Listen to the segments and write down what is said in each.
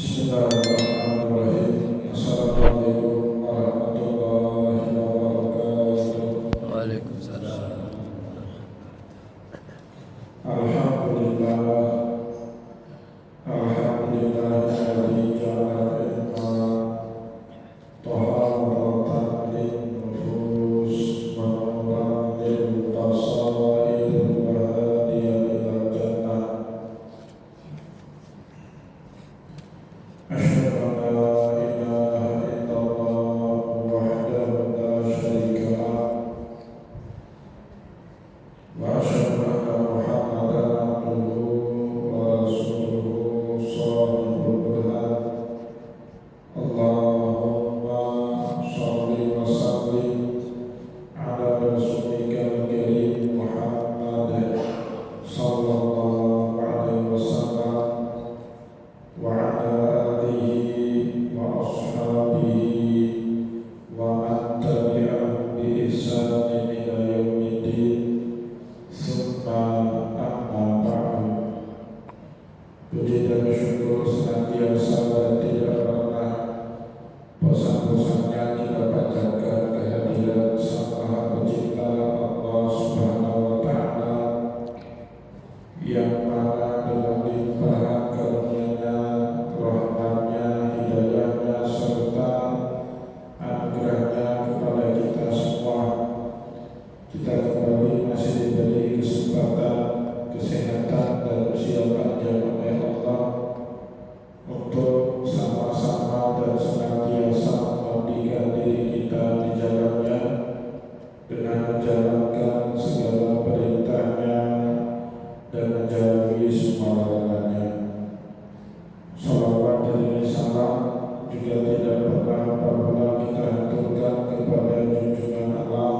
Bismillahirrahmanirrahim. Assalamualaikum warahmatullahi wabarakatuh. Waalaikumsalam. Alhamdulillah. Alhamdulillahilladzi ja'ala ilma taharatan lin-nufus wa nuran lil-basair wa hadiyan ilal jannah. Asyhadu an la ilaha illallah wahdahu la syarika lah wa asyhadu anna Muhammadan abduhu wa rasuluhu shadiqul burhan. Allahumma shalli wa sallim ala rasulika al-karim Muhammad sallallahu alaihi wasallam wa ala alihi wa ashabihi wa man tabi'ahum bi ihsanin ila yaumiddin. Summa amma ba'du. Puji dan syukur senantiasa dan tidak pernah bosan-bosannya kita panjatkan kehadiran Sang Maha Pencipta Allah Subhanahu wa Ta'ala, yang mana dengan limpahan karunia-Nya, rahmat-Nya, hidayah-Nya, serta anugerah-Nya kepada kita semua, kita kembali masih diberi kesempatan, kesehatan, dan usia panjang oleh Allah untuk sama-sama dan senantiasa mengabdikan diri kita di jalan-Nya dengan menjalankan segala perintah-Nya dan menjauhi semua larangan-Nya. Salawat dan salam juga tidak pernah pula kita haturkan kepada junjungan alam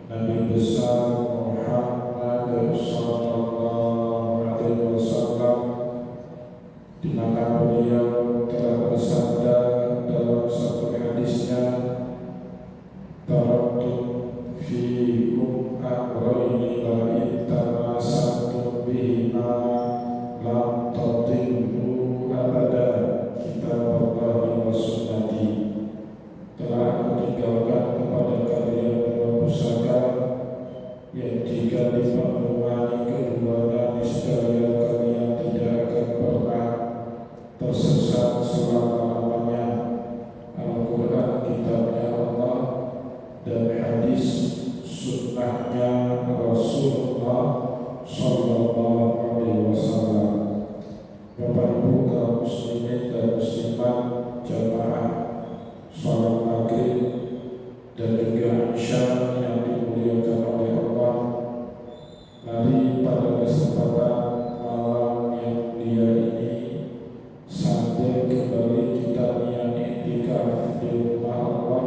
Nabi besar Muhammad sallallahu alaihi wasallam, di mana beliau telah bersabda dalam satu hadisnya, taraktu fiikum amrayni la in tamassaktum bihima lam tadillu abada, kitaballahi wa sunnati. Telah aku tinggalkan kepada kalian dua pusaka yang jika dipenuhi keduanya niscaya kalian tidak akan pernah tersesat selama-lamanya. Al-Quran, kitabnya Allah, dan hadis sunnahnya Rasulullah sallallahu alaihi wasallam. Bapak Ibu kaum muslimin dan muslimat jamaah salat maghrib dan juga isya yang dimuliakan oleh Allah, mari pada kesempatan malam yang mulia ini, sambil kembali kita niat iktikaf di rumah Allah,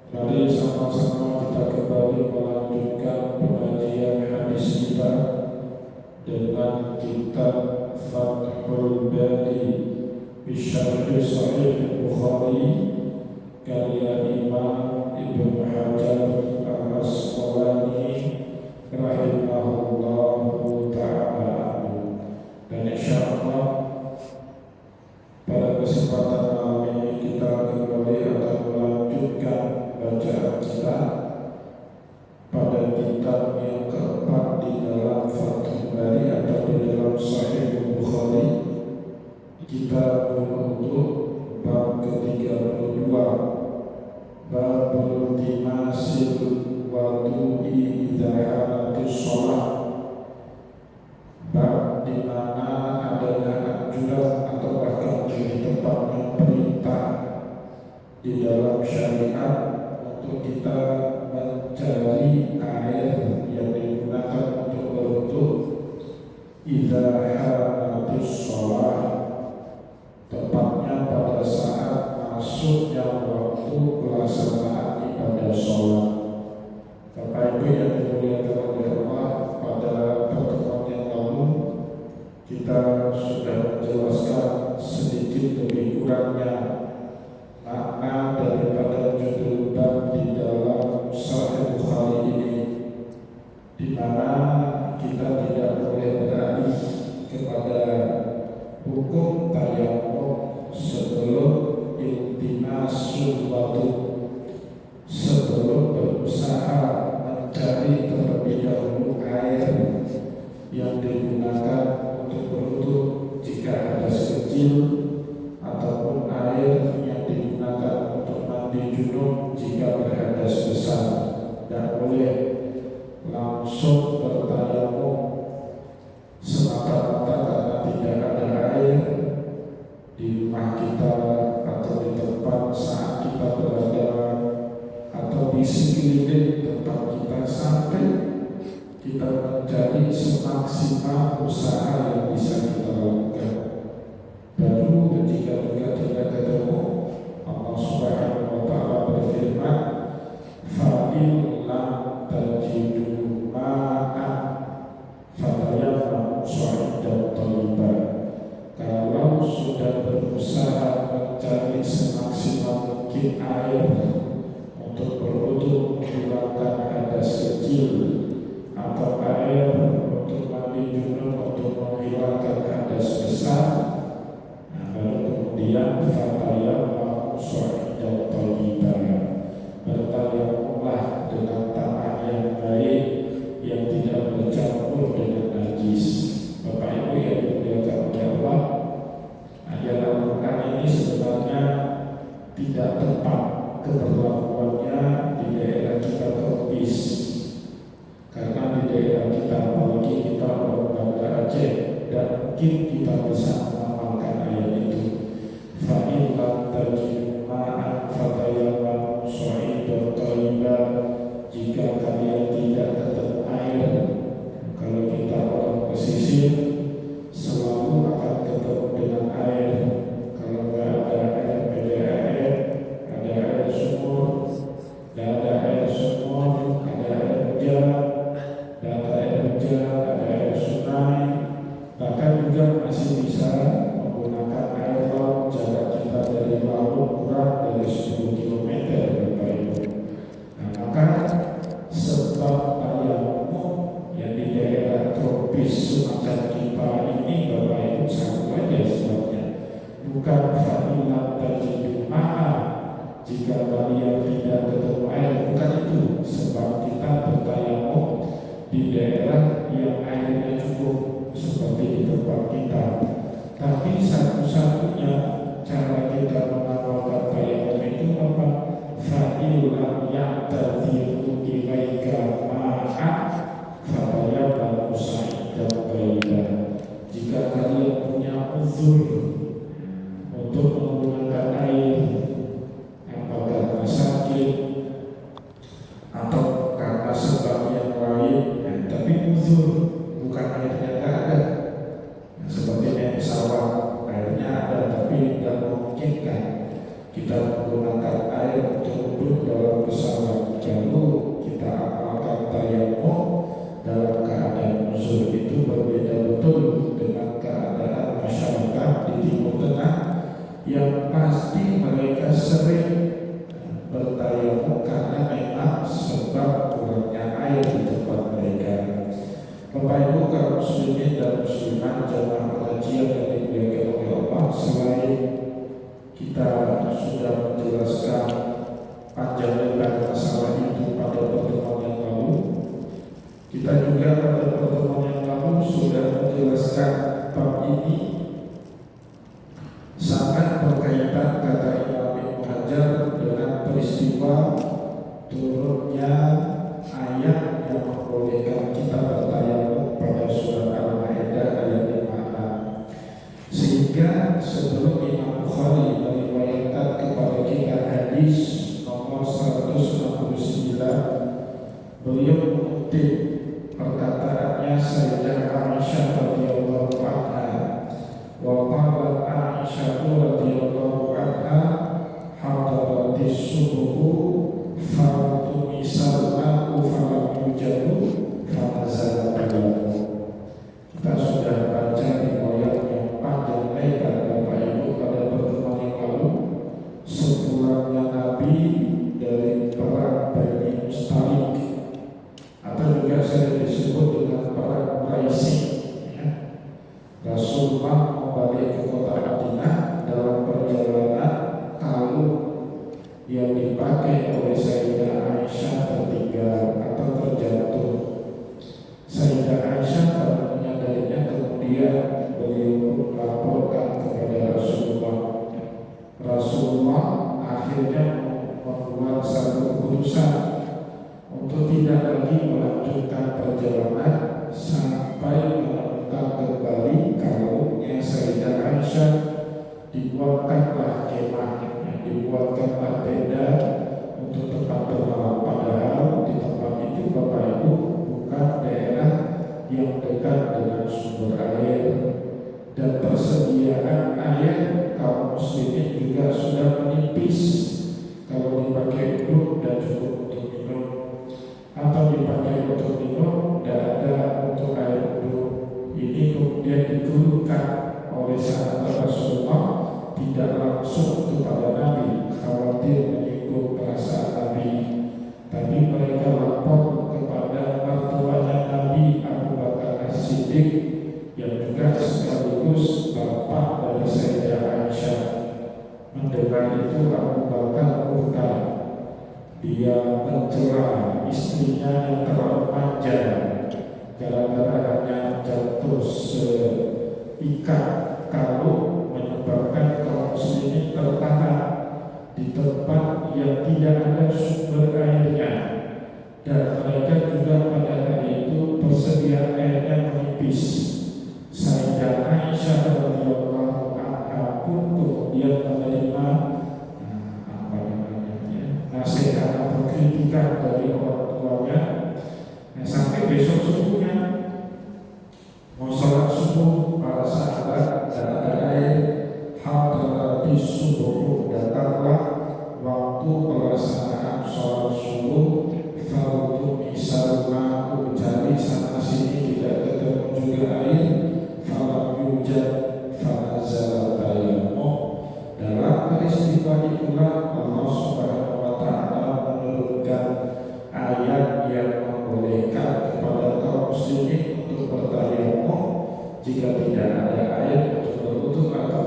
mari sama-sama kita kembali melanjutkan pengajian hadis kita dengan kitab Fathul Bari Bisyarh Sahih Bukhari karya Imam Ibnu Hajar Al-Asqalani rahimahullahu ta'ala. Dan insyaallah pada kesempatan malam ini kita kembali akan melanjutkan bacaan kita pada kitab yang keempat di dalam Fathul Bari atau di dalam Sahih Bukhari, kitab untuk bab ke-32, babul timasil wadu'i idza halatis shalah, bab di mana adanya anjuran atau bahkan lebih tepatnya perintah di dalam syariat untuk kita mencari air yang digunakan untuk berwudu idza halatis shalah, tepatnya pada saat masuknya waktu pelaksanaan ibadah sholat. Bapak Ibu yang dimuliakan oleh Allah, pada pertemuan yang lalu kita sudah menjelaskan sedikit lebih kurangnya makna daripada judul bab di dalam Sahih Bukhari ini, di mana kita tidak boleh beralih kepada hukum tayamum kecil ataupun air yang digunakan untuk mandi junub jika berhadas besar, dan boleh langsung bertayamum semata-mata karena tidak ada air di rumah kita atau di tempat saat kita berada atau di sekeliling tempat kita, sampai kita menjadi semaksimal usaha yang bisa kita lakukan. Baru ketika juga tidak ketemu, Allah Subhanahu wa Ta'ala berfirman, fa'in lam tajidu ma'an fatayammamu sa'idan thayyiban. Kalau sudah berusaha mencari semaksimal mungkin air untuk berwudu, menghilangkan hadas kecil, atau air untuk mandi junub, untuk menghilangkan hadas besar, lalu kemudian fatayammamu sa'idan thayyiban, bertayamumlah dengan tanah yang baik yang tidak bercampur dengan najis. Bapak Ibu yang dimuliakan oleh Allah, ayat Al-Quran ini sebenarnya tidak tepat keberlakuannya di daerah kita tropis, karena di daerah kita, apalagi kita orang Banda Aceh, dan mungkin kita bisa mengamalkan ayat itu. Fa'in lam tajidu ma'an fatayammamu sa'idan thayyiban. Jika kalian tidak ketemu air, kalau kita orang pesisir selalu akan ketemu dengan air. Kalau nggak ada air PDAM, ada air sumur, dan ada air sumur, ada air hujan, dan ada air hujan, ada air sungai, bahkan juga masih bisa menggunakan air laut. Jarak kita dari laut kurang dari 10 km, Bapak Ibu. Nah, maka sebab tayamum yang di daerah tropis semacam kita ini, Bapak Ibu, satu aja sebabnya, bukan fa'ilam tajidu ma'a, jika kalian tidak ketemu air, bukan itu sebab kita bertayamum di daerah yang airnya cukup seperti di tempat kita. Tapi satu-satunya cara kita mengamalkan tayamum itu apa? Fa'ilam ya'tadhiru ilaika ma'a fatayammamu sa'idan thayyiban. Jika kalian punya uzur untuk menggunakan air, apakah karena sakit atau karena sebab yang lain, tapi uzur, bukan airnya nggak ada. Seperti yang pesawat, airnya ada tapi tidak memungkinkan kita menggunakan air untuk duduk dalam pesawat, lalu kita amalkan tayamum dalam keadaan uzur. Itu berbeda betul dengan keadaan masyarakat di Timur Tengah yang pasti mereka sering bertayamum karena memang sebab kurangnya air di tempat mereka. Bapak Ibu kaum muslimin dan muslimat jamaah pengajian yang dimuliakan oleh Allah, selain kita sudah menjelaskan panjang lebar masalah itu pada pertemuan yang lalu, kita juga pada pertemuan yang lalu sudah menjelaskan bab ini sangat berkaitan, kata Imam Ibnu Hajar, dengan peristiwa turunnya ayat yang membolehkan kita bertayamum pada surat Al-Maidah ayat 5. Sehingga sebelum Imam Bukhari meriwayatkan kepada kita hadis nomor 169, beliau mengutip perkataannya Sayyidah Aisyah radhiyallahu anha, wa qalat Aisyah radhiyallahu anha hadaratis subuhu faratu misalna falam yujadu fanazala balamu. Kita sudah baca riwayat yang panjang lebar, Bapak Ibu, pada pertemuan yang lalu, sepulangnya Nabi dari perang Bani Mustalik, atau juga sering disebut dengan perang Quraisy, ya. Rasulullah kembali ke kota Madinah dalam perjalanan kalung yang dipakai oleh Sayyidah Aisyah tertinggal atau terjatuh. Sayyidah Aisyah baru menyadarinya, kemudian beliau melaporkan kepada Rasulullah akhirnya membuat satu keputusan untuk tidak lagi melanjutkan perjalanan sampai menemukan kembali kalungnya Sayyidah Aisyah. Dibuatkanlah kemahnya, dibuatkanlah tenda untuk tempat bermalam. Padahal di tempat itu Bapak Ibu bukan daerah yang dekat dengan sumber air, dan persediaan air kaum muslimin juga sudah menipis. Kalau dipakai untuk dan cukup untuk minum, atau dipakai untuk minum, tidak ada untuk air wudhu. Ini kemudian dikeluhkan oleh sahabat Rasulullah, tidak langsung kepada Nabi, khawatir menyinggung perasaan Nabi, tapi mereka lapor kepada mertuanya Nabi, Abu Bakar As-Siddiq, yang juga sekaligus bapak dari Sayyidah Aisyah. Mendengar itu Abu Bakar murka. Dia mencela istrinya yang terlalu manja gara-gara hanya jatuh seikat kalung, menyebabkan kaum muslimin tertahan di tempat yang tidak ada sumber airnya, dan mereka juga pada hari itu persediaan airnya menipis. Sayyidah Aisyah radhiyallahu anha pun kemudian menerima nasihat atau kritikan dari orang tuanya. Sampai besok subuhnya mau sholat subuh, para sahabat dan ada air, hal subuh, datanglah waktu pelaksanaan sholat subuh. Fardu misalnya mencari sana sini tidak ketemu juga air. Falam yujad fanazal tayammum. Dalam peristiwa itulah Allah Subhanahu wa Ta'ala menurunkan ayat yang membolehkan kepada kaum muslimin untuk bertayammum jika tidak ada air untuk berwudu atau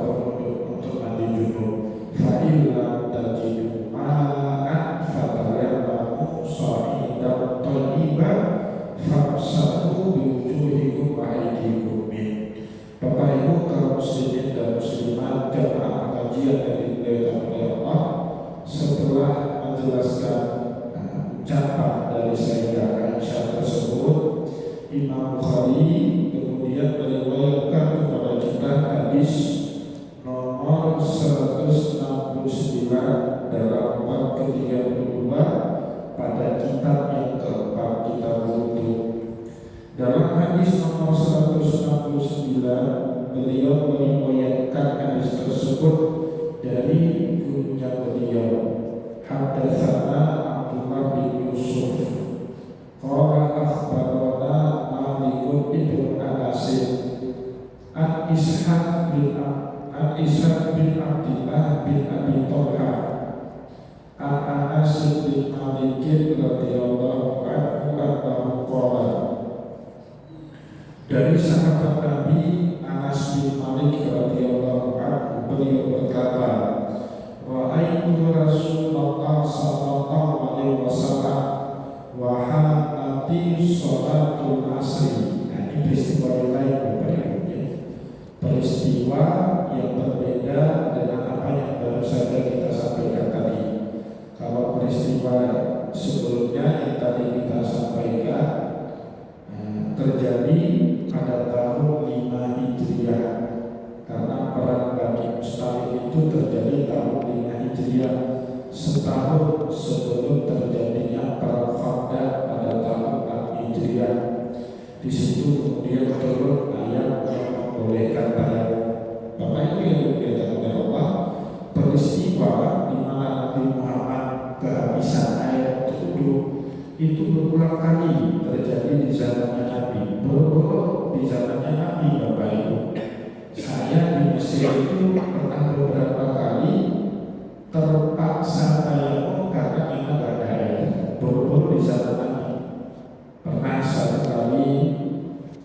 untuk mandi junub. Fa illam tajidu ma'an fatayammamu sha'idan thayyiban famsahu biwujuhikum wa aydikum min. Bapak Ibu kaum muslimin dan muslimat jamaah pengajian yang dimuliakan oleh Allah, setelah menjelaskan ucapan dari Sayyidah Aisyah tersebut, Imam Bukhari kemudian meriwayatkan kepada kita hadis nomor 169 dalam bab ke-32 pada kitab yang keempat, kitab wudu. Dalam hadis nomor 169 beliau meriwayatkan hadis tersebut dari gurunya beliau, Hadatsana Abdullah bin Yusuf qala akhbarana Malik ibn Anas an Ishaq bin Abdillah bin Abi Thalha an Anas bin Malik radhiyallahu anhu annahu qala. Dari sahabat Nabi Anas bin Malik radhiyallahu anhu, beliau berkata, Wa'aitu Rasulullah sallallahu alaihi wasallam wa hanati sholatul asri. Nah, ini peristiwa yang lain berikutnya. Peristiwa yang berbeda dengan apa yang baru saja kita sampaikan tadi. Kalau peristiwa sebelumnya yang tadi kita sampaikan terjadi pada tahun 5 Hijriah, karena perang Bani Mustalik itu terjadi tahun 5 Hijriah, setahun sebelum terjadinya perang Khandaq pada tahun 6 Hijriah. Di situ kemudian turun ayat yang membolehkan tayammum. Bapak Ibu yang dimuliakan oleh Allah, peristiwa di mana Nabi Muhammad kehabisan air untuk wudhu itu berulang kali terjadi di zamannya Nabi. Berulang di zamannya Nabi, Bapak Ibu. Saya di Mesir itu pernah beberapa kali terpaksa tayammum karena memang tidak ada air. Berulang di zaman Nabi. Pernah satu kali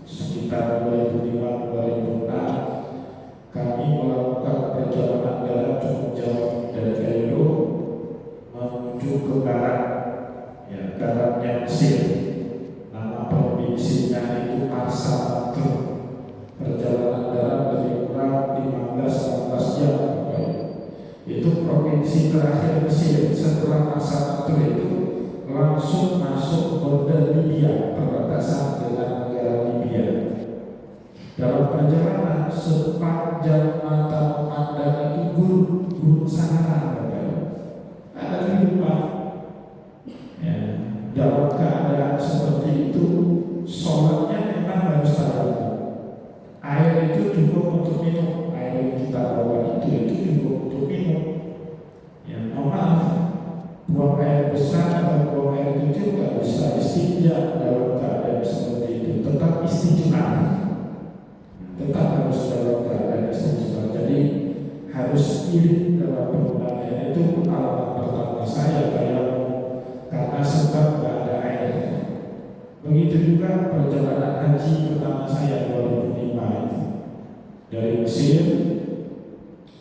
sekitar 2005-2006 kami melakukan perjalanan darat cukup jauh dari Kairo menuju ke barat, ya, baratnya Mesir. Nama provinsinya itu Marsa. Perjalanan darat lebih kurang 15-16 jam. Itu provinsi terakhir Mesir setelah masa itu langsung masuk border Libya, perbatasan dengan negara Libya. Dalam perjalanan sepanjang mata memandang itu gunung Sahara, ada kehidupan. Ya, dalam keadaan seperti itu, sholatnya memang harus tahu. Air itu cukup untuk minum, air yang kita bawa itu cukup untuk minum. Ya, maaf, buang air besar atau buang air kecil nggak bisa istinja dalam keadaan seperti itu. Tetap istinja, tetap harus dalam keadaan istinja. Jadi harus irit dalam penggunaannya. Itu pengalaman pertama saya karena sebab nggak ada air. Begitu juga perjalanan haji pertama saya 2005 itu. Dari Mesir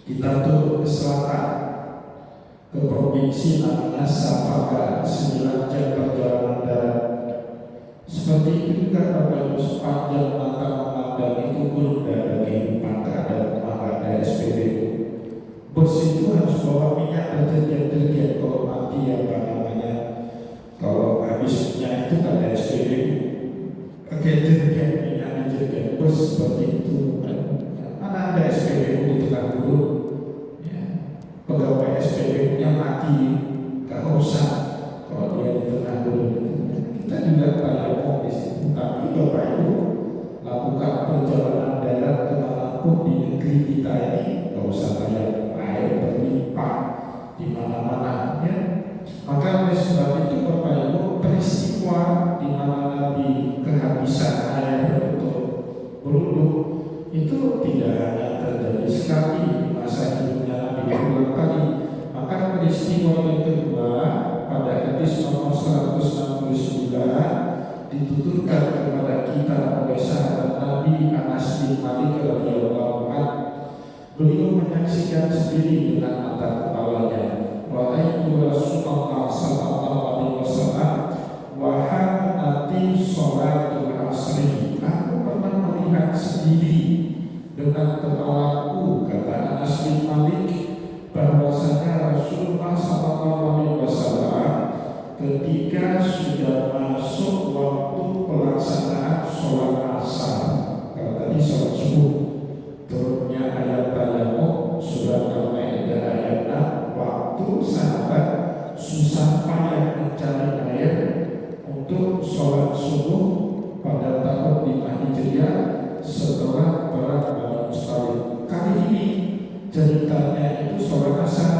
kita turun ke selatan ke provinsi namanya Safaga, 9 jam perjalanan darat. Seperti itu juga Bapak Ibu, sepanjang mata memandang itu belum ada kehidupan, ada SPBU. Bus itu harus bawa minyak deterjen kalau mati kalau habis minyak itu ada SPBU. Minyak deterjen bus seperti itu. Mana ada SPBU di tengah gurun? Pegawai SPBU-nya mati, gak usah kalau dia di tengah gurun. Kita juga bayar di situ. Tapi Bapak Ibu lakukan perjalanan darat kemanapun di negeri kita ini, gak usah bayar, air berlimpah di mana-mana. Ya. Maka oleh sebab itu Bapak Ibu, peristiwa di mana Nabi kehabisan air untuk berwudu itu tidak hanya terjadi sekali di masa hidupnya Nabi, berulang kali. Maka peristiwa yang kedua pada hadis nomor 169 dituturkan kepada kita oleh sahabat Nabi Anas bin Malik radhiyallahu anhu. Beliau menyaksikan sendiri dengan mata kepalanya, wahai Rasulullah sallallahu alaihi wasallam, wahai nanti sholatul asri, aku pernah melihat sendiri dengan kepalaku, kata Anas bin Malik, bahwasanya Rasulullah sallallahu alaihi wasallam ketika sudah masuk waktu pelaksanaan sholat asar, kalau tadi sholat subuh, turunnya ayat tayamum surat Al-Maidah ayat 6, waktu sahabat susah payah mencari air untuk sholat subuh pada tahun 5 Hijriah setelah perang Bani Mustalik. Kali ini ceritanya itu sholat asar.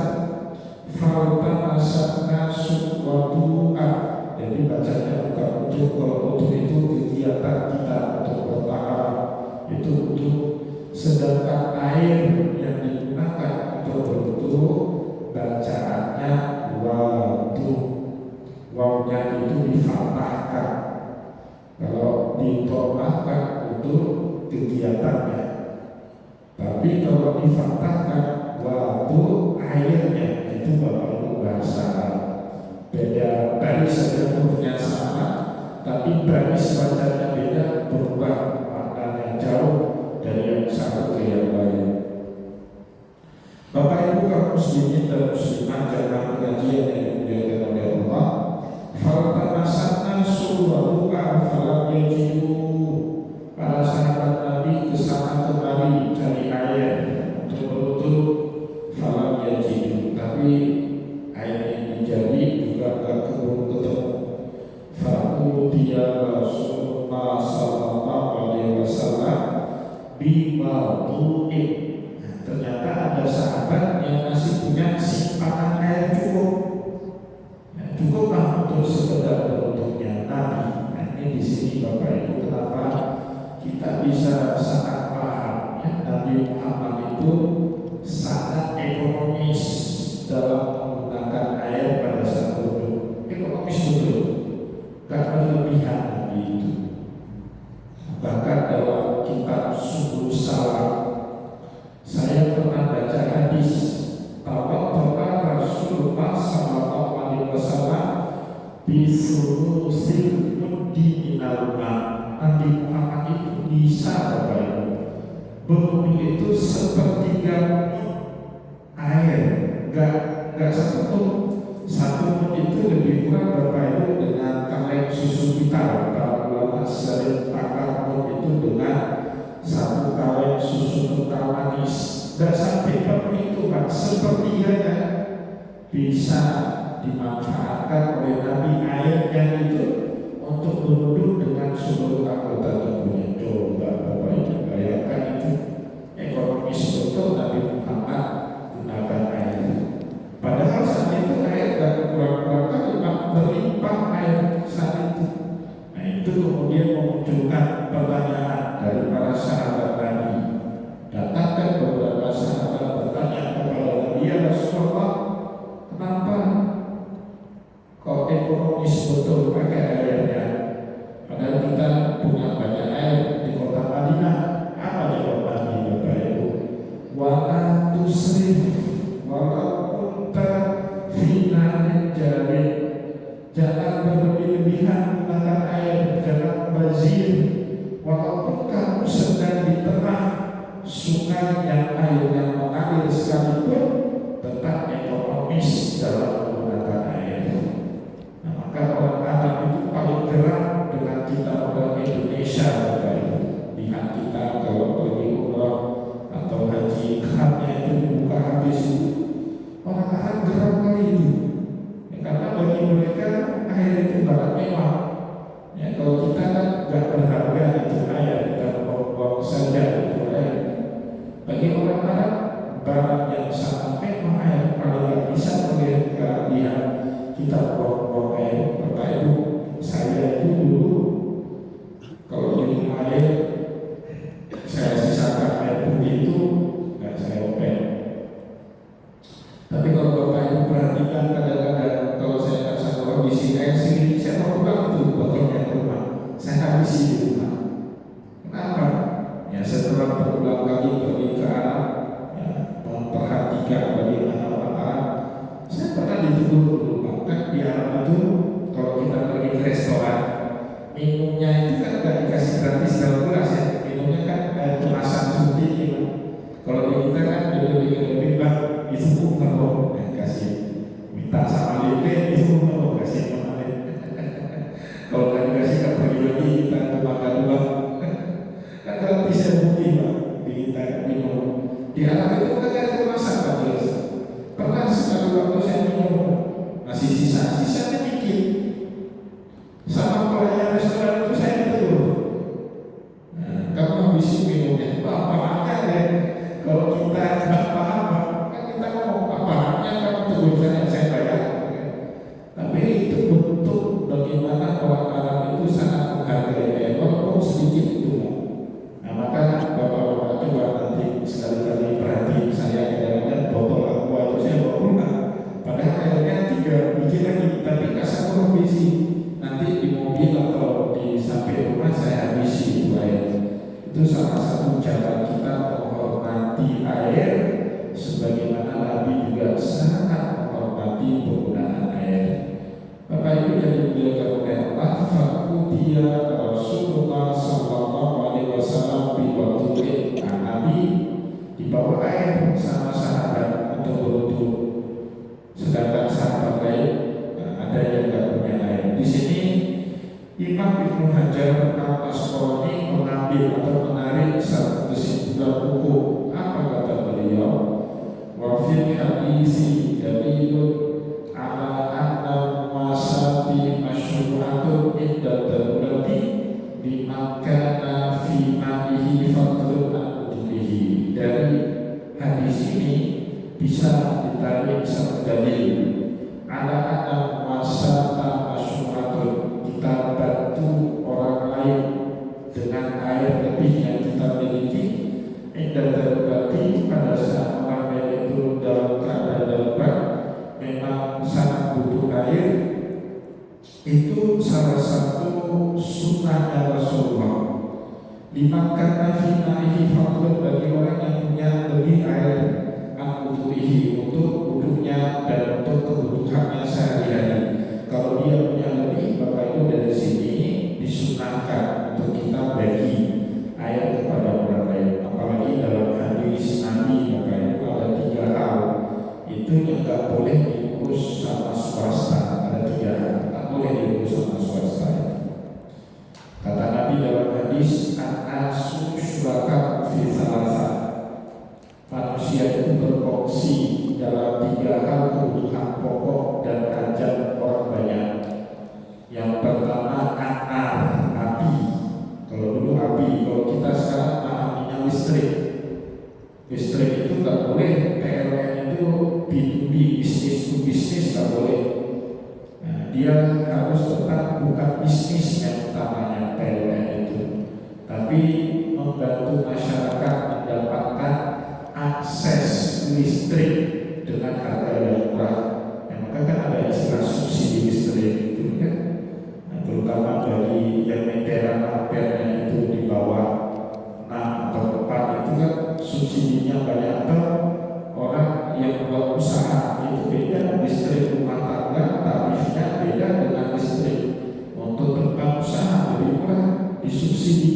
Falta asarna suwadu'a. Jadi bacanya bukan untuk itu kegiatan kita untuk bertahan, itu untuk, sedangkan air yang digunakan untuk berwudu bacaannya wadu. Wawnya itu difathahkan. Kalau ditolakkan untuk kegiatannya. Tapi kalau difathahkan wadu airnya, itu Bapak Ibu bahasa beda, baris saja hurufnya sama, tapi baris bacanya beda, berubah maknanya jauh dari yang satu ke yang lain. Bapak Ibu kaum muslimin dan muslimat jamaah pengajian yang dimuliakan oleh Allah, faltanasatna suwadu'a falam yajidu. Para sahabat Nabi kesana kemari cari air untuk berwudu, falam yajidu, tapi air yang dijadi juga gak ketemu. Fa'udiyya Rasulullah sallallahu alaihi wasallam bimadu'in. Ternyata ada sahabat yang masih punya simpanan air cukup. Cukuplah untuk sekedar berwudunya Nabi. Ini di sini Bapak Ibu kenapa kita bisa sangat paham ya, Nabi Muhammad itu sangat ekonomis dalam menggunakan air pada saat wudu. Ekonomis betul, gak berlebihan Nabi itu. Bahkan dalam kitab Subul Salam saya pernah baca hadis bahwa Rasulullah sallallahu alaihi wasallam bisurusil mudi minal ma. Nabi Muhammad itu bisa berwudu itu sepertiga air. Enggak satu mut itu lebih kurang Bapak Ibu dengan kaleng susu kita. Para ulama sering takar mut itu dengan satu kaleng susu kental manis. Enggak sampai itu Pak, sepertiganya bisa dimanfaatkan oleh Nabi airnya itu untuk duduk dengan seluruh anggota tubuhnya. Coba Bapak Ibu bayangkan itu ekonomis betul Nabi Muhammad gunakan air. Padahal saat itu air dan kurang-kurang berlimpah air saat itu. Nah itu kemudian memunculkan pertanyaan dari para sahabat Nabi. Datangkan beberapa sahabat bertanya kepada Nabi, ya Rasulullah, kenapa kok ekonomis betul pakai airnya? Padahal kita punya banyak air di kota Madinah. Apa jawaban Nabi Bapak Ibu? Wala tusrif wala kunta finarin jari. Jangan berlebih-lebihan menggunakan air, jangan bazir. Walaupun kamu sedang di tengah sungai yang airnya mengalir sekalipun, tetap ekonomis dalam menggunakan air. Nah, maka orang Arab itu paling gerak dengan kita orang Indonesia. Lihat kita kalau pergi umrah atau haji, ikhramnya itu dibuka habis itu, orang Arab gerak kali itu. Ya, karena bagi mereka air itu barang mewah. Ya, kalau kita kan nggak berharga itu air, kita buang saja itu air. Bagi orang Arab barang yang sangat mewah air, kalau nggak bisa mereka lihat kita buang air. Bapak Ibu, saya itu dulu kalau minum air saya sisakan air putih itu nggak saya open. Tapi kalau Bapak Ibu perhatikan, kadang-kadang kalau saya nggak sanggup habisi air sini, saya mau pulang itu botolnya ke rumah, saya habisi di rumah. Kenapa? Ya setelah berulang kali pergi ke Arab, ya, memperhatikan bagaimana orang Arab, saya pernah ditegur dulu. Kan di Arab itu kalau kita pergi ke restoran, minumnya itu kan nggak dikasih gratis dalam gelas ya, minumnya kan air kemasan seperti itu. Kalau di kita kan lebih bang itu kalau kasih minta sama lele itu kalau kasih sama lele. Kalau nggak dikasih kan pergi lagi kita ke makan dua kan gratis ya putih bang di kita minum. Di Arab itu kan air kemasan pak jelas. Pernah sekali waktu saya minum masih sisanya dikit. Sama pelayan restoran itu saya ditegur. Nah, kamu habis minumnya, apa-apanya deh. Kalau kita nggak paham, kan kita ngomong apa-apanya, kamu tegur saya bayar. Tapi itu bentuk bagaimana orang Arab itu sangat menghargai air, walaupun sedikit itu. Nah maka bapak-bapak coba nanti sekali-kali perhatiin saya kadang-kadang botol aqua itu saya bawa pulang. Padahal airnya 3 biji lagi, tapi nggak sanggup habisi. Nanti di mobil atau di samping rumah saya habisi itu air. Itu salah satu cara kita menghormati air, sebagaimana Nabi juga sangat menghormati penggunaan air. Bapak Ibu yang dimuliakan oleh Allah, fakutia Rasulullah Sallallahu Alaihi Wasallam di waktu Nabi dibawa air sama sahabat untuk berwudu. Sedangkan sahabat lain ada yang tidak punya air. Di sini Imam Ibnu Hajar Al-Asqalani mengambil atau menarik satu kesimpulan hukum. Apa kata beliau? Wa fil hadisi dalilun ala anna wasati masyru'atun inda darurati bimakana fi manihi fadlun an-udulihi. Dari hadis ini bisa ditarik satu dalil ala anna wasata masyru'atun, kita bantu orang lain dengan air lebih yang kita miliki. Indah terbagi pada saat orang lain itu dalam keadaan darurat memang sangat butuh air, itu salah satu sunnahnya Rasulullah. Dimakan finaihi fadlun, bagi orang yang punya lebih air an-udulihi untuk wudhunya dan untuk kebutuhannya sehari-hari. Kalau dia punya lebih, Bapak Ibu dari sini disunahkan untuk kita bagi air kepada orang lain. Apalagi dalam hadis Nabi, Bapak Ibu ada 3 hal. Itu yang listrik itu nggak boleh, PLN itu B2B, bisnis to bisnis nggak boleh. Nah, dia harus tetap bukan bisnis yang utamanya PLN itu, tapi membantu masyarakat mendapatkan akses listrik dengan harga yang murah. Maka kan ada istilah subsidi listrik itu kan, nah, terutama bagi yang meteran ampernya itu di bawah 6 atau 4 itu kan subsidinya banyak. Atau orang yang buat usaha itu beda, listrik rumah tangga tarifnya beda dengan listrik untuk tempat usaha, lebih murah disubsidi,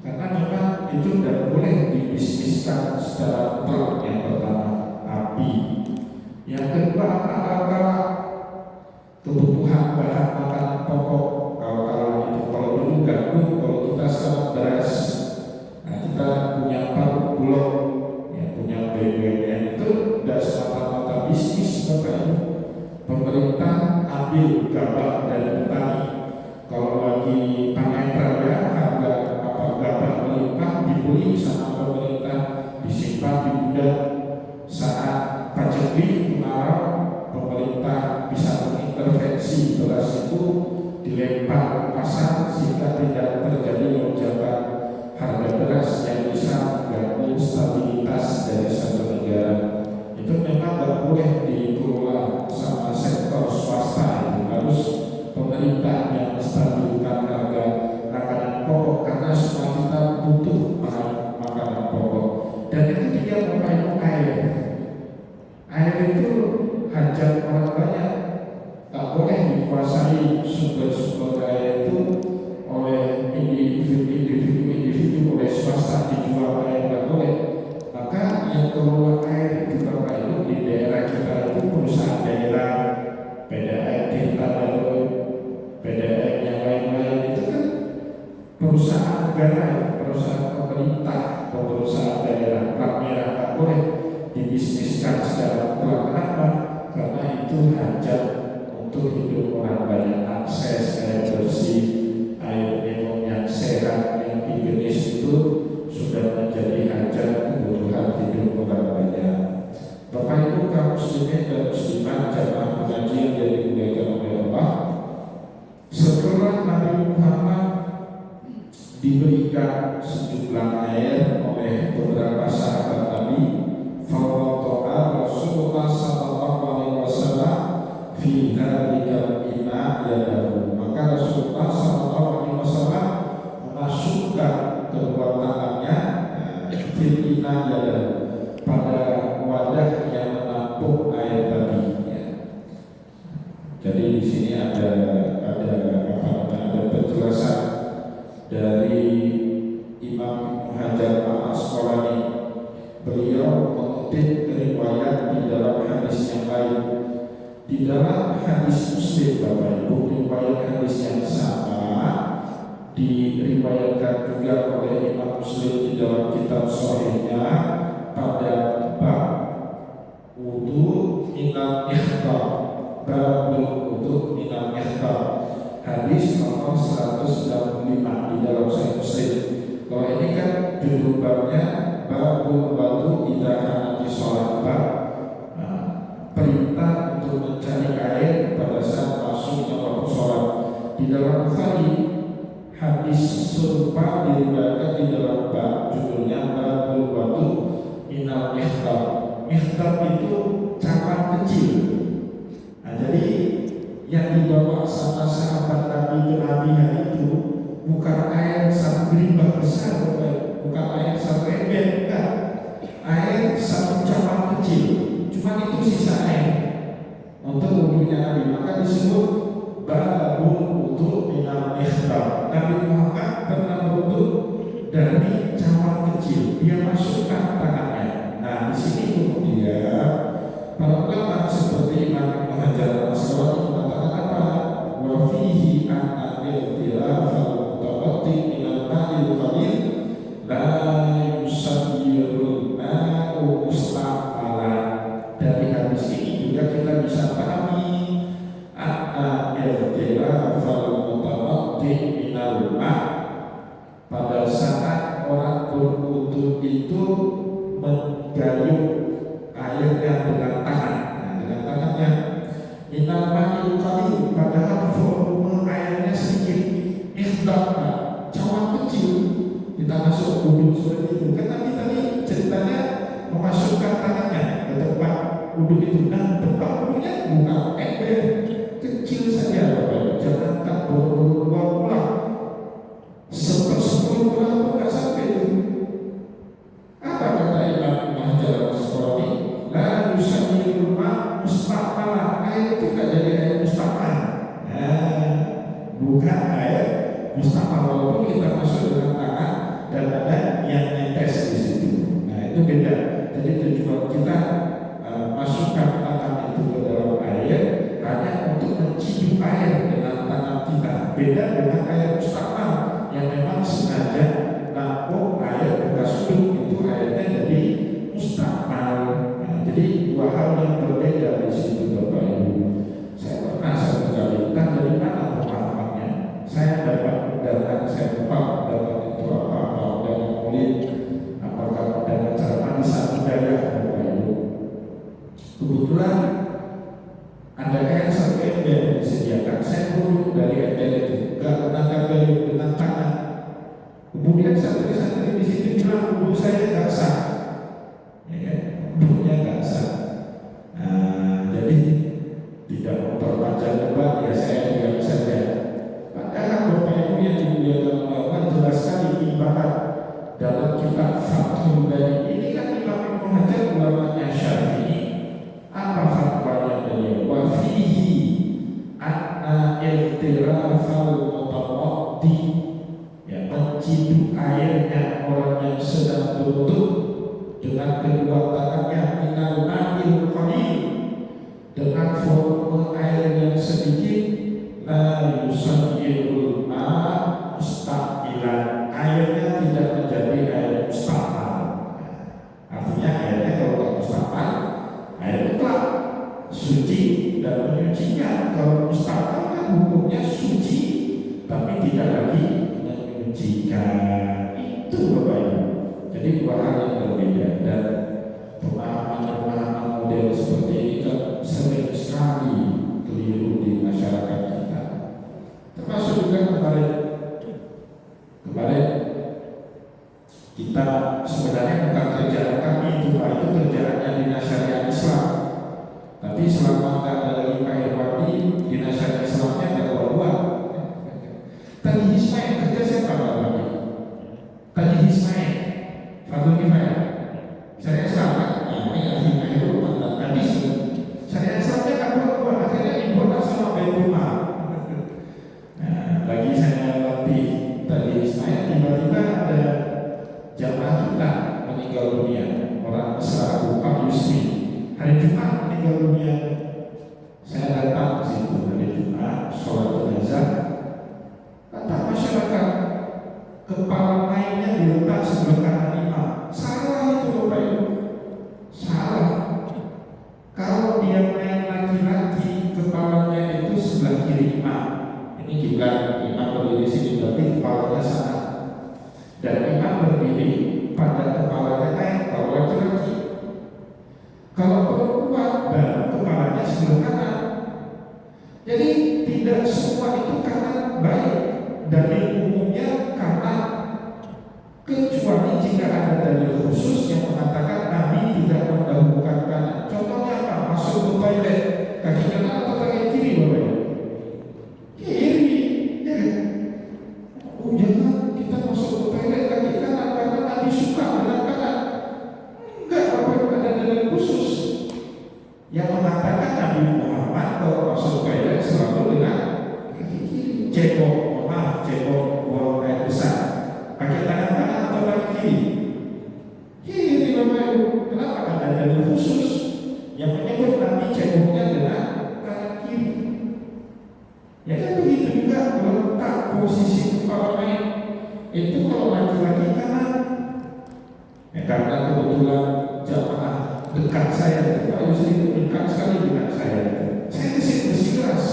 karena memang itu tidak boleh dibisniskan secara mutlak. Yang pertama api, yang kedua akal-akalan kebutuhan bahan makanan pokok. Kalau dulu gandum, kalau kita sekarang beras. Nah, kita punya paru bulog, ya, punya BUMN, itu tidak semata-mata bisnis, Bapak Ibu. Pemerintah ambil gabah dari petani. Kalau lagi panen raya, harga gabah melimpah, dibeli sama pemerintah, disimpan di gudang. Saat paceklik kemarau, pemerintah bisa mengintervensi beras itu dilempar ke pasar sehingga tidak terjadi lonjakan harga beras yang bisa mengganggu stabilitas dari satu negara. Itu memang tidak boleh dikelola sama sektor swasta, itu harus pemerintah yang menstabilkan harga makanan pokok, karena semua kita butuh makanan pokok. Dan itu dia Bapak air. Air itu hajat orang banyak, tak boleh dikuasai sumber-sumber air itu oleh individu, oleh swasta dijual air, tak boleh. Maka yang kelola air itu Bapak Ibu di daerah kita itu perusahaan daerah, PDAM Tirta Baru, PDAM yang lain-lain itu kan perusahaan negara, perusahaan pemerintah, perusahaan daerah. Plat merah tak boleh dibisniskan secara mutlak. Kenapa? Karena itu hajat untuk hidup orang banyak, akses air bersih, air minum yang sehat, yang higienis itu sudah menjadi hajat kebutuhan hidup orang banyak. Bapak Ibu kaum muslimin dan muslimat jamaah pengajian yang dimuliakan oleh Allah, setelah Nabi Muhammad diberikan sejumlah air oleh beberapa sahabat Nabi, fawwada'a Rasulullah sallallahu alaihi wasallam fi dzalika ina yadahu. Maka Rasulullah sallallahu alaihi wasallam memasukkan kedua tangannya fil ina yadahu, pada wadah yang menampung air tadi. Jadi di sini ada penjelasan dari Imam Hajar Al-Asqalani. Beliau mengutip riwayat di dalam hadis yang lain. Di dalam hadis Muslim, Bapak Ibu, riwayat hadis yang sama diriwayatkan juga oleh Imam Muslim di dalam kitab Sahihnya pada bab wudu minal ihtar, babul wudu minal ihtar, hadis nomor 165 di dalam Sahih Muslim. Kalau ini kan judul babnya babul wudu idza kanati shalat, perintah untuk mencari air pada saat masuknya waktu sholat. Di dalam Bukhari hadis serupa diriwayatkan di dalam bab judulnya babul wudu minal ihtar. Ihtar itu cawan kecil. Nah, jadi yang dibawa sama sahabat Nabi ke Nabi itu bukan air satu gerimbang besar, bukan air satu ember, bukan. Air satu cawan kecil, cuma itu sisa air untuk wudunya Nabi. Maka disebut babul wudu minal ihtar. Nabi Muhammad pernah wudu dari cawan kecil, dia masukkan tangannya. Nah, di sini kemudian para ulama seperti Imam Hajar Al-Asqalani mengatakan apa? Wa fihi an al-ihtilaf al-mutawatti minal ma'il qalil la yusayyirul ma'u musta'malan. Dari hadis ini juga kita bisa pahami al-ihtilaf al-mutawatti minal ma', pada saat orang berwudu itu begitu. Nah, tempat duduknya bukan ember, kecil saja Bapak Ibu. Jangan tak berulang-ulang. 10 bulan pun nggak sampai itu. Apa kata Imam Hajar Al-Asqalani? La yusayyidul ma' mustaqbala. Air itu nggak jadi air mustaqbal. Nah, bukan air mustaqbal, walaupun kita masuk dengan tangan dan ada yang netes di situ. Nah, itu beda. Jadi tujuan kita masukkan tangan itu ke dalam air hanya untuk mencium air dengan tangan kita. Beda dengan air mustaqbal yang memang sengaja nampung air bekas duduk, itu airnya jadi mustaqbal. Nah, jadi dua hal yang berbeda di situ Bapak Ibu. Saya pernah satu kali, entah dari mana pemahamannya, saya dapat undangan, saya lupa undangan itu apa, undangan murid, apakah undangan ceramah di satu daerah Bapak Ibu. Kebetulan ada kayak satu ember disediakan, saya duduk dari ember itu, gak menangkap dengan tangan. Kemudian santri-santri di sini bilang wudhu saya nggak sah, ya kan? Wudhunya nggak sah. Nah, jadi tidak memperpanjang debat, ya saya diam saja. Padahal Bapak Ibu yang dimuliakan Allah jelas sekali ibarat dalam kitab Fathul Bari ini kan Imam Ibnu Hajar ulamanya Syafi'i. Apa fatwanya beliau? Wa fihi anna ihtirafal mutawaddi, ya, mencium airnya orang yang sedang duduk dengan kedua tangannya minal ma'il qalil, dengan volume air yang sedikit, la yusayyidul ma' mustaqilan, airnya tidak menjadi air mustaqbal. Artinya airnya kalau tidak mustaqbal, air mutlak suci dan menyucikan. Kalau mustaqbal kan hukumnya suci tapi tidak lagi menyucikan. Itu Bapak Ibu. Jadi dua hal yang berbeda, dan pemahaman model seperti ini kan sering sekali keliru di masyarakat kita. Termasuk juga kemarin kita sebenarnya bukan kerjaan kami itu Pak, itu kerjaannya Dinas Syariah Islam. Tapi selama nggak ada lagi Pak Irwandi, Dinas Syariah Islamnya nggak keluar. Tadi Ismail kerja siapa Pak Irwandi? Tadi Ismail, Fadul Kifayah. Syariah Islam kan? Ini akhirnya itu mantan hadis. Syariah Islamnya nggak keluar, akhirnya impor sama Baitul. Nah, lagi saya latih tadi Ismail, tiba-tiba ada jamaah kita meninggal dunia, orang besar Pak Yusri. Hari Jumat meninggal dunia. Saya datang ke situ hari Jumat, sholat jenazah. Kata masyarakat, kepala mainnya diletak sebelah kanan imam. Salah itu Bapak Ibu, salah. Kalau dia main laki-laki, kepalanya itu sebelah kiri imam. Ini juga imam berdiri sini, berarti kepalanya sana. Dan imam berdiri pada kepalanya naik kalau laki-laki. Kalau perempuan dan kepalanya sebelah kanan. Jadi tidak semua itu kanan baik. Dari umumnya kanan, kecuali jika ada dalil khusus yang mengatakan Nabi tidak mendahulukan kanan. Contohnya apa? Masuk ke toilet, kaki kanan atau kaki kiri Bapak Ibu? Kiri, ya kan? Oh jangan kita masuk ke toilet kaki kanan karena Nabi suka dengan kanan. Enggak Bapak Ibu, ada dalil khusus yang mengatakan Nabi Muhammad kalau masuk toilet selalu dengan kaki kiri. Cebok buang air besar, pakai tangan kanan atau tangan kiri? Kiri Bapak Ibu. Kenapa? Ada dalil khusus yang menyebut Nabi ceboknya dengan tangan kiri. Ya kan begitu juga letak posisi kepala main itu kalau laki-laki kanan. Ya karena kebetulan jamaah dekat saya, Pak Yusri dekat sekali dengan saya kasih bersikeras,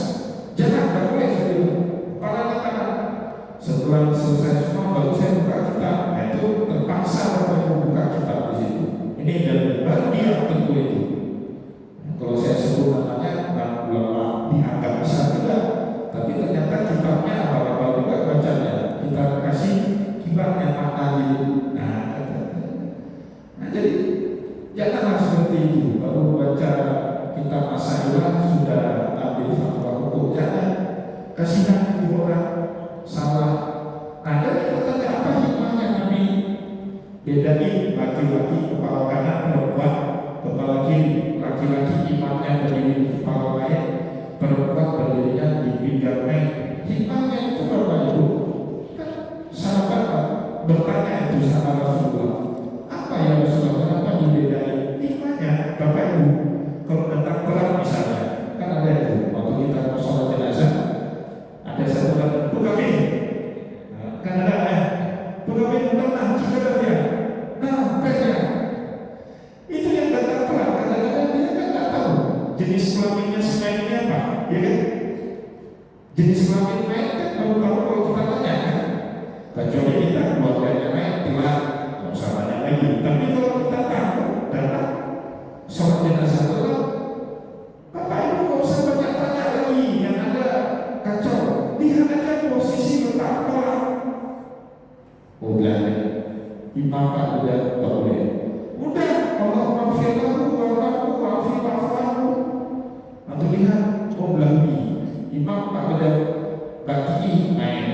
jangan, tak boleh saya kepala kanan. Setelah selesai semua baru saya buka kitab. Nah itu terpaksa orang membuka kitab di situ. Ini dan baru dia tentu itu. Nah, kalau saya sebut namanya ulama dianggap besar juga, tapi ternyata kitabnya apa-apa juga bacanya. Kita kasih kitabnya mana gitu. Nah jadi janganlah seperti itu baru baca Bedai laki-laki kepala kanan, perempuan kepala kiri. Laki-laki imamnya berdiri di kepala mayat, perempuan berdirinya di pinggang mayat. Hikmahnya itu Bapak Ibu, sahabat bertanya itu sama Rasulullah, apa ya Rasulullah, kenapa dibedai? Hikmahnya Bapak Ibu, kalau datang perang misalnya, kan ada itu waktu kita mau sholat jenazah, ada satu kata buka pintu, kan ada buka pintu tenang, segera dia, nah pesnya itu yang datang perang. Kadang-kadang dia kan nggak tahu jenis kelaminnya semennya apa, ya kan? Jenis kelamin main kan baru tahu kalau kita tanya kan, kecuali kita keluarganya main telah nggak usah tanya lagi. Tapi kalau kita tahu datang sholat jenazah telah, Bapak Ibu nggak usah banyak tanya lagi, yang ada kacau. Lihat aja posisi letak orang. Oh belanja, imam Pak udah boleh. Udah, Allah maafkanlah, warahmatullahi wabarakatuh. Atau lihat, oh belanja, imam Pak udah bagi main.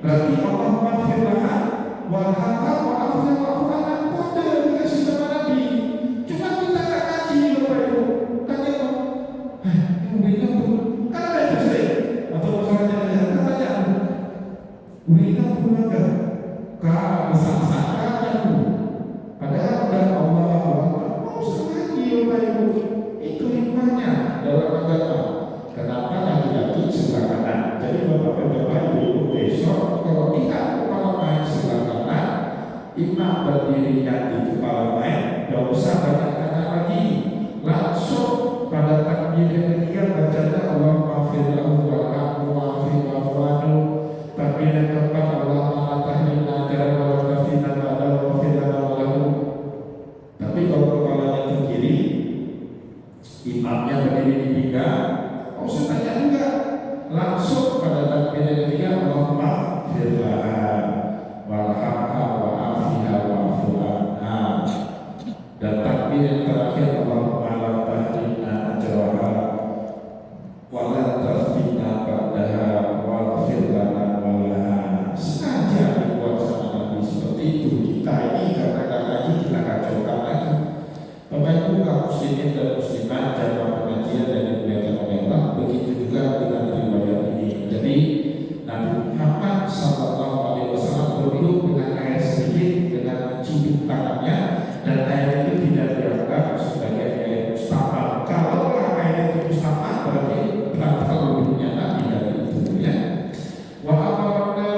Berarti Allah maafkanlah, warahmatullahi wabarakatuh. Kode dikasih sama Nabi. Cuma kita nggak kaji, Bapak Ibu. Tanya dong, yang bilang tuh, kan ada itu sih. Atau masalahnya aja, kan tanya, bilang tuh enggak? Kau sah-sah tuh. Padahal dan Allah mau sekali Bapak Ibu, itu hikmahnya dalam agama. Kenapa laki-laki sebelah kanan? Jadi Bapak Ibu besok kalau lihat kepala main sebelah kanan, imam berdirinya di kepala main, gak usah banyak tanya lagi, langsung pada takbir yang ketiga bacanya Allah maafillahu warahmatullahi wabarakatuh. Takbir yang keempat Allah maafillahu Tapi kalau kepalanya ke kiri, imamnya berdiri di pinggang, oh usah tanya juga, langsung pada takbir yang ketiga Allahumma firlaha warhamha wa'afiha wa'afu'anha, dan takbir yang terakhir Allahumma la tahrimna ajraha wa la taftina ba'daha waghfir lana wa laha. Sengaja dibuat sama Nabi seperti itu. Kita ini katakan lagi, kita kacaukan lagi. Bapak Ibu kaum muslimin dan muslimat, jamaah pengajian dan dimuliakan oleh Allah, begitu juga dengan riwayat ini. Jadi Nabi Muhammad SAW berwudu dengan air sedikit, dengan mencibir tangannya, dan air itu tidak dianggap sebagai air mustahab. Kalau air itu mustahab, berarti batal wudunya Nabi dari itu ya. Wa amarna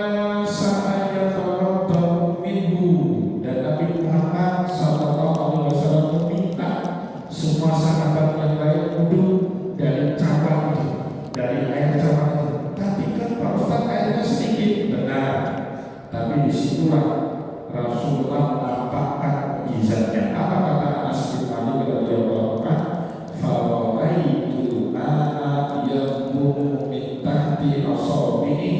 sa'ayatawaddahu minhu, dan Nabi Muhammad SAW meminta semua sahabat yang lain wudu dari cabang itu, dari air cabang itu. Tapi kan Pak Ustaz airnya sedikit, benar. Tapi disitulah Rasulullah menampakkan mukjizatnya. Apa kata Anas bin Malik radhiyallahu anhu? Faraitu ana yaqumu min tahti asabihi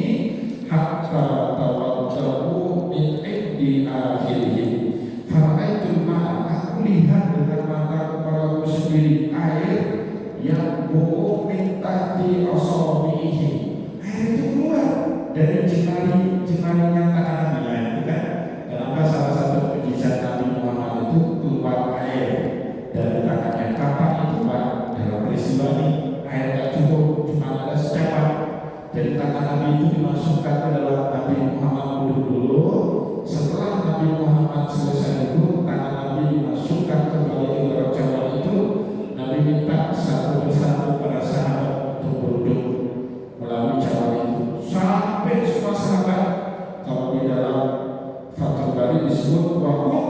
hatta tawaddahu min indi akhirih. Faraitu ma, aku lihat dengan mata kepalaku sendiri air yang bu'u min tahti asabihi. Air itu keluar dari jemarinya tangan Nabi, itu kan. Kenapa salah satu mukjizat Nabi Muhammad itu keluar air dari tangannya? Kapan itu Pak? Dalam peristiwa ini air tak cukup, cuma ada secapak. Jadi tangan Nabi itu dimasukkan ke dalam Nabi Muhammad dulu. Setelah Nabi Muhammad selesai dulu, tangan Nabi dimasukkan kembali ke dalam cawan itu. Nabi minta satu persatu para sahabat untuk duduk melalui cawan itu sampai semua sahabat. Kalau di dalam Fathul Bari disebut wahum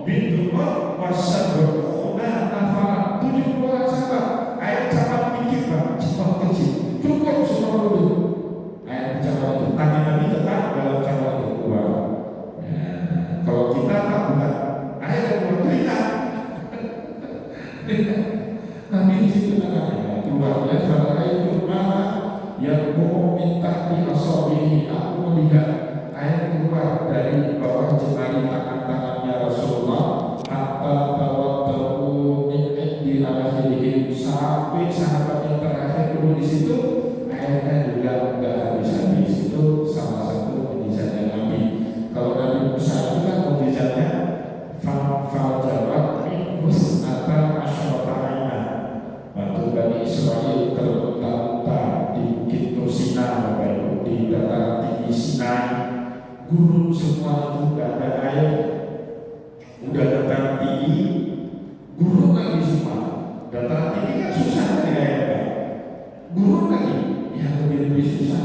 bin Umar wasabruna nafar, 70 orang sahabat. Air cawan dikit Pak, cawan kecil, cukup semua duduk. Air cawan itu, tangan Nabi tetap dalam cawan itu keluar. Kalau kita tak bukan air yang berkeringat, Nabi di situ tangannya keluar. Ya, saudara itu mana yang mau minta di asabihi, aku melihat air keluar dari bawah jemari tangan-tangannya Rasulullah hatta tawaddahu min indi akhirih, sampai sahabat yang terakhir dulu di situ airnya juga enggak habis-habis. Itu salah satu mukjizatnya Nabi. Kalau Nabi Musa itu kan mukjizatnya udah dataran tinggi, gurun lagi semua. Dataran tinggi kan susah ya, gurun lagi, yang lebih susah.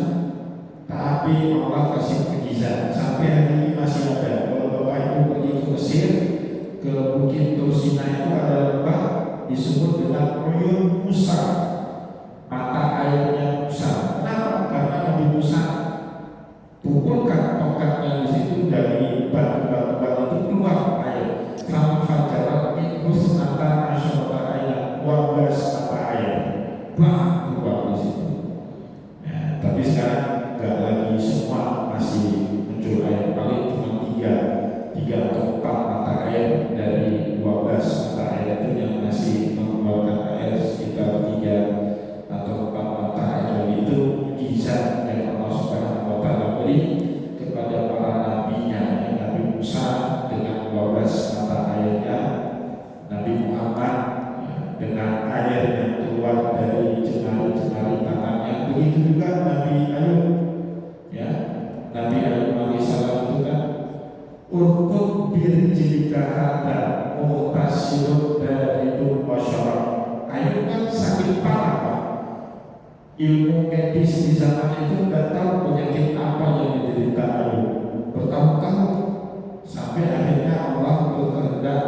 Tapi Allah kasih mukjizat sampai hari ini masih ada. Kalau Bapak Ibu pergi ke Mesir, ke Bukit Tursina itu ada lembah disebut dengan Uyun Musa, mata airnya Musa. Kenapa? Karena Nabi Musa pukulkan tongkatnya di situ, dari batu-batuan itu keluar air. Sama fajarat minus mata asyara air, 12 mata air, keluar di situ. Ya, tapi sekarang nggak lagi semua, masih muncul air, paling cuma tiga atau 4 mata air dari 12 mata air itu yang masih mengeluarkan air, sekitar 3 atau 4 mata air. Itu mukjizat yang Allah Subhanahu wa Ta'ala beri kepada para nabinya, Nabi Musa dengan 12 mata airnya, Nabi Muhammad dengan air yang keluar dari jemari-jemari tangannya. Begitu juga Nabi Ayub, ya, Nabi Ayub alaihissalam itu kan urkut birjilika hada mutasirut dari itu masyarakat. Ayub kan sakit parah, Pak. Ilmu medis di zaman itu nggak tahu penyakit apa yang diderita Ayub bertahun-tahun, sampai akhirnya Allah berkehendak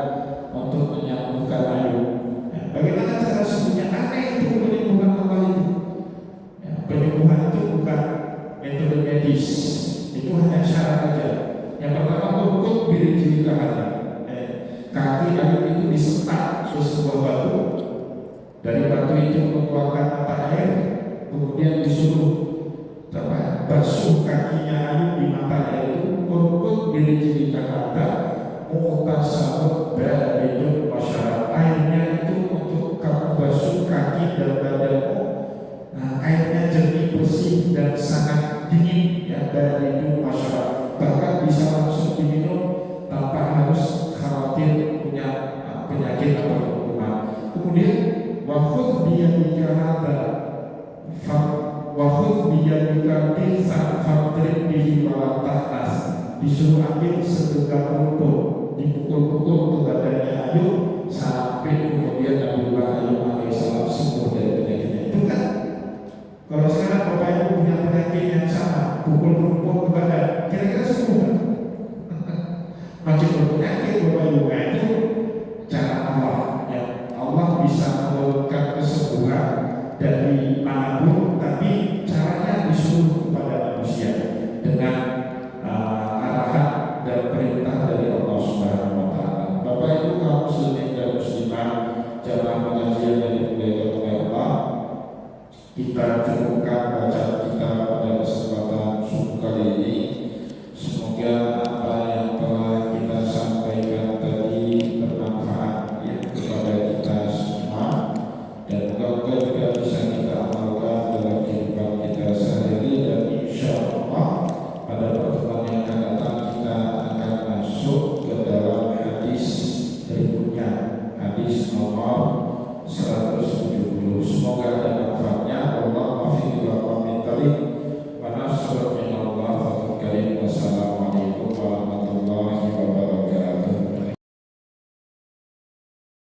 untuk menyembuhkan Ayub. Bagaimana cara sembuhnya? Aneh itu penyembuhan Allah itu. Ya, penyembuhan itu bukan metode medis, itu hanya syarat saja. Yang pertama, untuk biri hati. Kaki Ayub itu disetak ke sebuah batu, dari batu itu mengeluarkan mata air, kemudian disuruh basuh kakinya Ayub di mata air itu. Untuk biri hati, mutasabut dari masyarakat, airnya itu untuk kamu basuh kaki dan badanmu. Nah, airnya jernih, bersih dan sangat dingin, ya, dari itu masyarakat, bahkan bisa langsung diminum tanpa harus khawatir punya penyakit atau kuman. Kemudian wafud biyadika hada wafud biyadika bisa fadrib bihi wala tahtas, disuruh ambil segenggam rumput, dipukul-pukul ke badannya Ayub sampai kemudian Nabi Ayub alaihissalam sembuh dari penyakitnya. Itu kan kalau sekarang Bapak Ibu punya penyakit yang sama, pukul rumput ke badan, kira-kira sembuh kan? Macam berpenyakit Bapak Ibu. Nah, itu cara Allah, ya. Allah bisa menurunkan kesembuhan dari manapun, tapi caranya disuruh kepada manusia dengan arahan dan perintah dari Allah Subhanahu wa Ta'ala. Bapak Ibu kaum muslimin dan muslimah, jamaah pengajian dari Allah, kita cukupkan baca